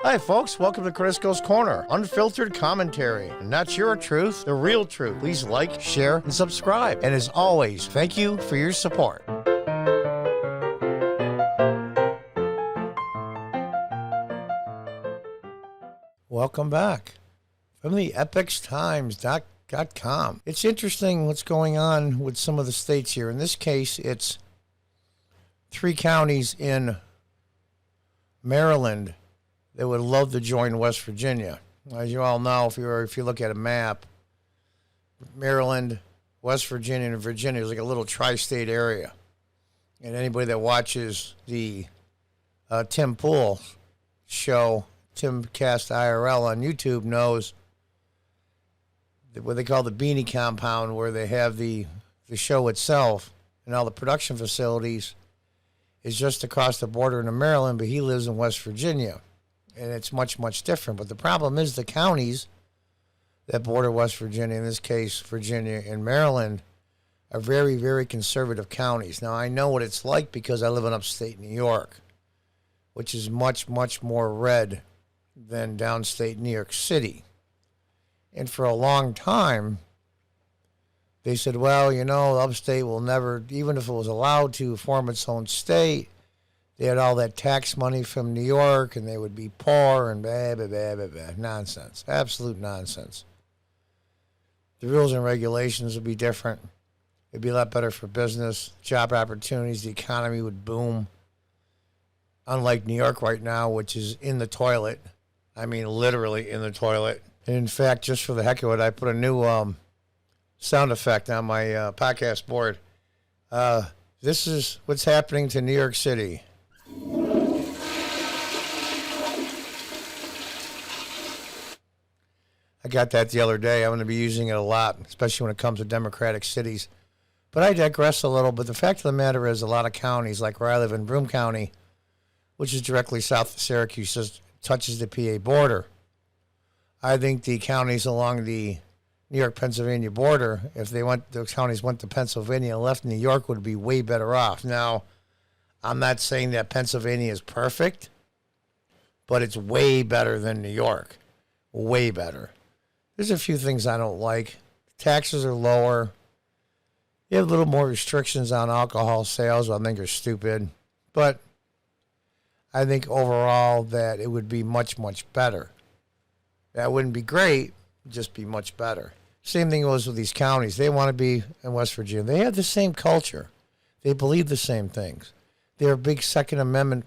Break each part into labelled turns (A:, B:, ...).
A: Hi, folks. Welcome to Crisco's Corner. Unfiltered commentary. And not your truth, the real truth. Please like, share, and subscribe. And as always, thank you for your support. Welcome back from the Ep.685.com. It's interesting what's going on with some of the states here. In this case, it's 3 counties in Maryland that would love to join West Virginia. As you all know, if you look at a map, Maryland, West Virginia, and Virginia is like a little tri-state area. And anybody that watches the Tim Pool show, Timcast IRL on YouTube, knows that what they call the Beanie Compound, where they have the show itself and all the production facilities, is just across the border in Maryland, but he lives in West Virginia. And it's much, much different. But the problem is the counties that border West Virginia, in this case, Virginia and Maryland, are very, very conservative counties. Now, I know what it's like because I live in upstate New York, which is much, much more red than downstate New York City. And for a long time, they said, well, you know, upstate will never, even if it was allowed to form its own state, they had all that tax money from New York, and they would be poor and blah, blah, blah, blah, blah. Nonsense. Absolute nonsense. The rules and regulations would be different. It'd be a lot better for business, job opportunities. The economy would boom. Unlike New York right now, which is in the toilet. I mean, literally in the toilet. And in fact, just for the heck of it, I put a new sound effect on my podcast board. This is what's happening to New York City. I got that the other day. I'm going to be using it a lot, especially when it comes to democratic cities. But I digress a little. But the fact of the matter is a lot of counties, like where I live in Broome County, which is directly south of Syracuse, touches the PA border. I think the counties along the New York-Pennsylvania border, if those counties went to Pennsylvania and left New York, would be way better off. Now, I'm not saying that Pennsylvania is perfect, but it's way better than New York. Way better. There's a few things I don't like. Taxes are lower. You have a little more restrictions on alcohol sales, I think are stupid. But I think overall that it would be much, much better. That wouldn't be great, just be much better. Same thing goes with these counties. They want to be in West Virginia. They have the same culture. They believe the same things. They're big Second Amendment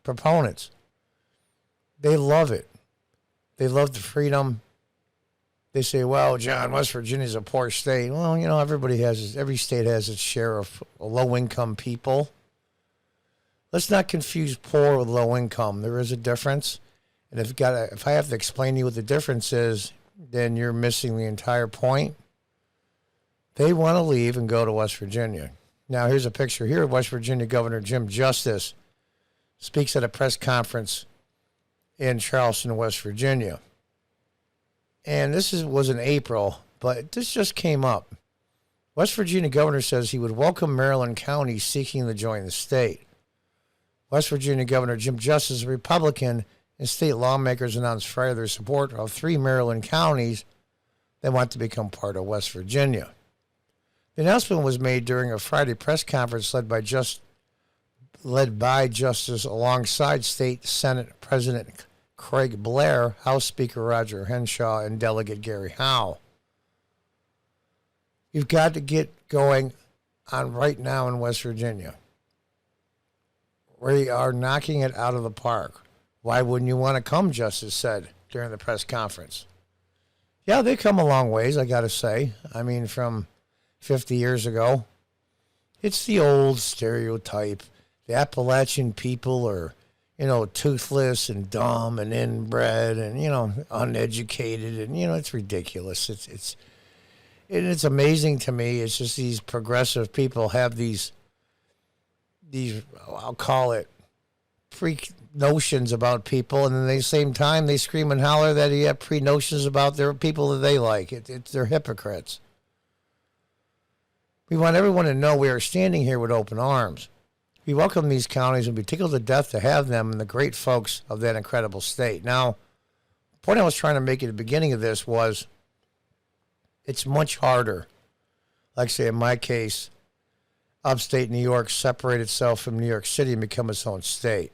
A: proponents. They love it. They love the freedom. They say, well, John, West Virginia's a poor state. Well, you know, every state has its share of low-income people. Let's not confuse poor with low income. There is a difference. And if I have to explain to you what the difference is, then you're missing the entire point. They want to leave and go to West Virginia. Now, here's a picture here of West Virginia Governor Jim Justice speaks at a press conference in Charleston, West Virginia. And this was in April, but this just came up. West Virginia governor says he would welcome Maryland counties seeking to join the state. West Virginia Governor Jim Justice, a Republican, and state lawmakers announced Friday their support of 3 Maryland counties that want to become part of West Virginia. The announcement was made during a Friday press conference led by Justice alongside State Senate President Craig Blair, House Speaker Roger Henshaw, and Delegate Gary Howe. You've got to get going on right now in West Virginia. We are knocking it out of the park. Why wouldn't you want to come, Justice said during the press conference. Yeah, they come a long ways, I got to say. I mean, from 50 years ago. It's the old stereotype. The Appalachian people are, toothless and dumb and inbred and, uneducated. And, it's ridiculous. It's amazing to me. It's just these progressive people have these, I'll call it, freak notions about people, and then at the same time they scream and holler that you have pre-notions about their people that they like. They're hypocrites. We want everyone to know we are standing here with open arms. we welcome these counties and be tickled to death to have them and the great folks of that incredible state. Now, the point I was trying to make at the beginning of this was it's much harder. Like, say, in my case, upstate New York separate itself from New York City and become its own state.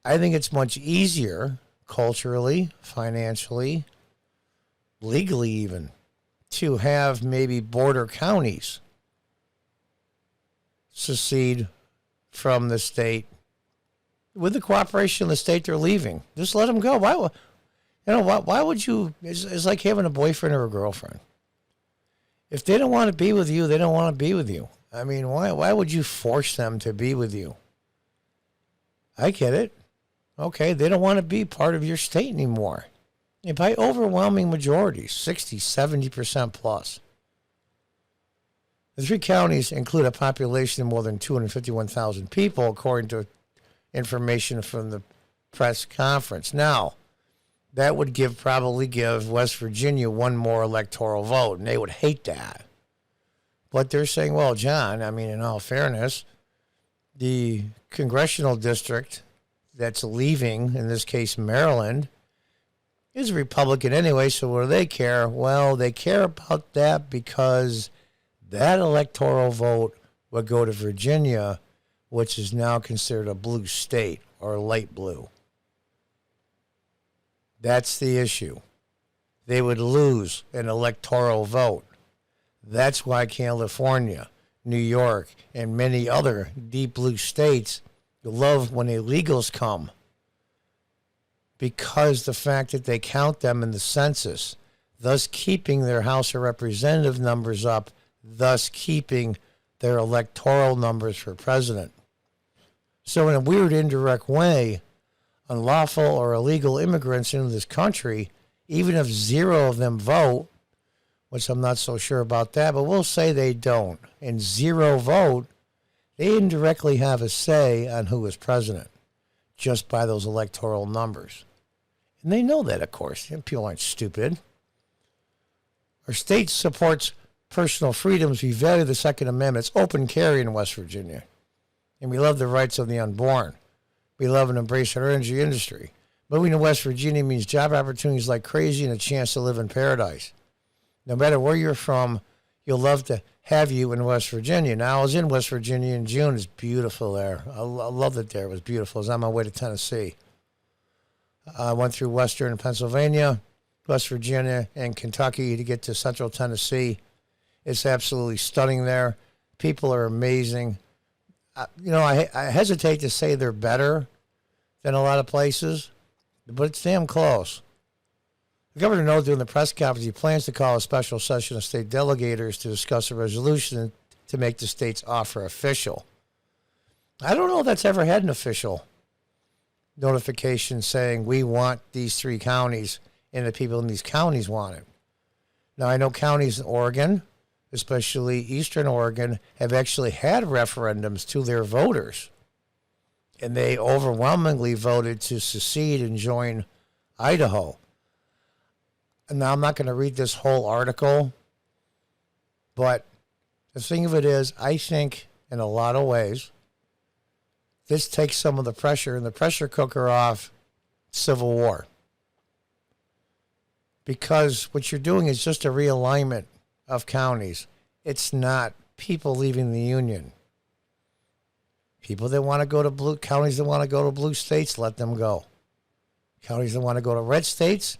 A: I think it's much easier culturally, financially, legally even, to have maybe border counties secede from the state with the cooperation of the state they're leaving. Just let them go. Why would you? It's like having a boyfriend or a girlfriend. If they don't want to be with you, they don't want to be with you. I mean, why would you force them to be with you? I get it. Okay, they don't want to be part of your state anymore. And by overwhelming majorities, 60, 70% plus. The 3 counties include a population of more than 251,000 people, according to information from the press conference. Now, that would probably give West Virginia one more electoral vote, and they would hate that. But they're saying, well, John, I mean, in all fairness, the congressional district that's leaving, in this case Maryland, is Republican anyway, so what do they care? Well, they care about that because that electoral vote would go to Virginia, which is now considered a blue state or light blue. That's the issue. They would lose an electoral vote. That's why California, New York, and many other deep blue states love when illegals come, because the fact that they count them in the census, thus keeping their House of Representative numbers up, thus keeping their electoral numbers for president. So in a weird indirect way, unlawful or illegal immigrants into this country, even if 0 of them vote, which I'm not so sure about that, but we'll say they don't, and 0 vote, they indirectly have a say on who is president just by those electoral numbers. And they know that, of course. People aren't stupid. Our state supports personal freedoms. We value the Second Amendment. It's open carry in West Virginia. And we love the rights of the unborn. We love and embrace our energy industry. Moving to West Virginia means job opportunities like crazy and a chance to live in paradise. No matter where you're from, you'll love to have you in West Virginia. Now, I was in West Virginia in June. It's beautiful there. I loved it there. It was beautiful. I was on my way to Tennessee. I went through western Pennsylvania, West Virginia, and Kentucky to get to central Tennessee. It's absolutely stunning there. People are amazing. I hesitate to say they're better than a lot of places, but it's damn close. The governor noted during the press conference he plans to call a special session of state delegators to discuss a resolution to make the state's offer official. I don't know if that's ever had an official notification saying we want these 3 counties and the people in these counties want it. Now, I know counties in Oregon, especially Eastern Oregon, have actually had referendums to their voters, and they overwhelmingly voted to secede and join Idaho. And now I'm not going to read this whole article, but the thing of it is, I think in a lot of ways, this takes some of the pressure and the pressure cooker off Civil War. Because what you're doing is just a realignment of counties. It's not people leaving the union. People that want to go to blue counties that want to go to blue states, let them go. Counties that want to go to red states,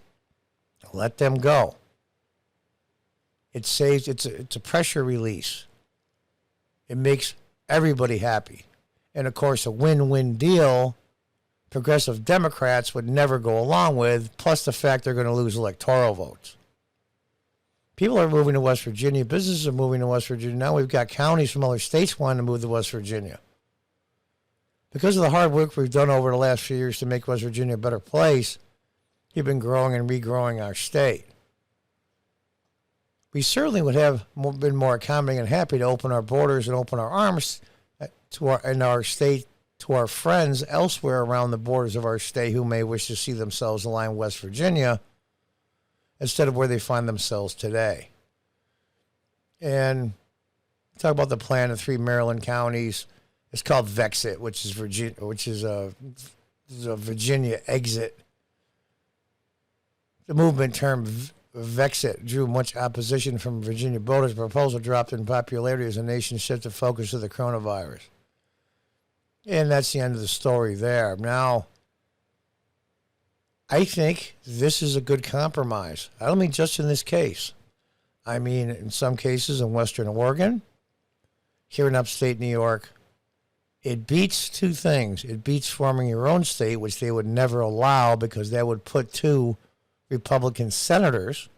A: let them go. It saves. It's a pressure release. It makes everybody happy, and of course, a win-win deal. Progressive Democrats would never go along with. Plus, the fact they're going to lose electoral votes. People are moving to West Virginia. Businesses are moving to West Virginia. Now we've got counties from other states wanting to move to West Virginia. Because of the hard work we've done over the last few years to make West Virginia a better place, we've been growing and regrowing our state. We certainly would have been more accommodating and happy to open our borders and open our arms to our state to our friends elsewhere around the borders of our state who may wish to see themselves aligned with West Virginia instead of where they find themselves today. And talk about the plan of 3 Maryland counties. It's called Vexit, which is a Virginia exit. The movement term Vexit drew much opposition from Virginia voters. The proposal dropped in popularity as the nation shifted focus to the coronavirus. And that's the end of the story there. Now, I think this is a good compromise. I don't mean just in this case. I mean in some cases in Western Oregon, here in upstate New York. It beats two things. It beats forming your own state, which they would never allow because that would put two Republican senators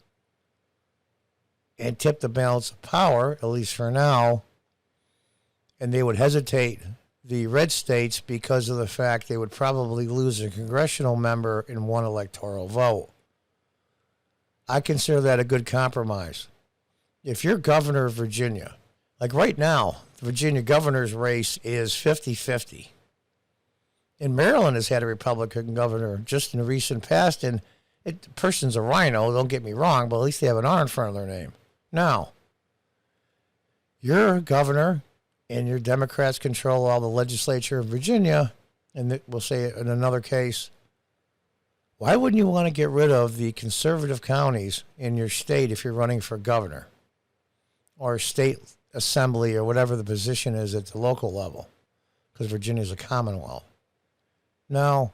A: and tip the balance of power, at least for now. And they would hesitate the red states because of the fact they would probably lose a congressional member in one electoral vote. I consider that a good compromise. If you're governor of Virginia, like right now, the Virginia governor's race is 50-50. And Maryland has had a Republican governor just in the recent past, and the person's a rhino, don't get me wrong, but at least they have an R in front of their name. Now, you're a governor, and your Democrats control all the legislature of Virginia, and we'll say in another case, why wouldn't you want to get rid of the conservative counties in your state if you're running for governor or state assembly or whatever the position is at the local level? Because Virginia's a commonwealth. Now,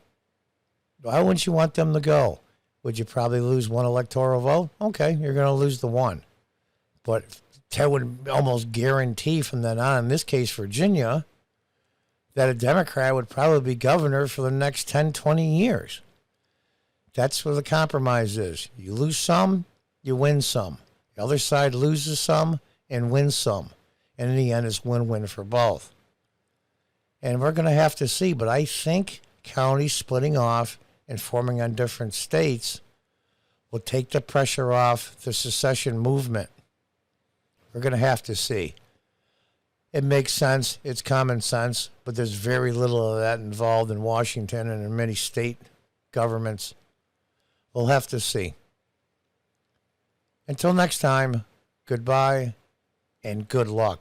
A: why wouldn't you want them to go? Would you probably lose one electoral vote? Okay, you're going to lose the one. But that would almost guarantee from then on, in this case, Virginia, that a Democrat would probably be governor for the next 10, 20 years. That's where the compromise is. You lose some, you win some. The other side loses some and wins some. And in the end, it's win-win for both. And we're going to have to see. But I think counties splitting off and forming on different states will take the pressure off the secession movement. We're going to have to see. It makes sense. It's common sense. But there's very little of that involved in Washington and in many state governments. We'll have to see. Until next time, goodbye and good luck.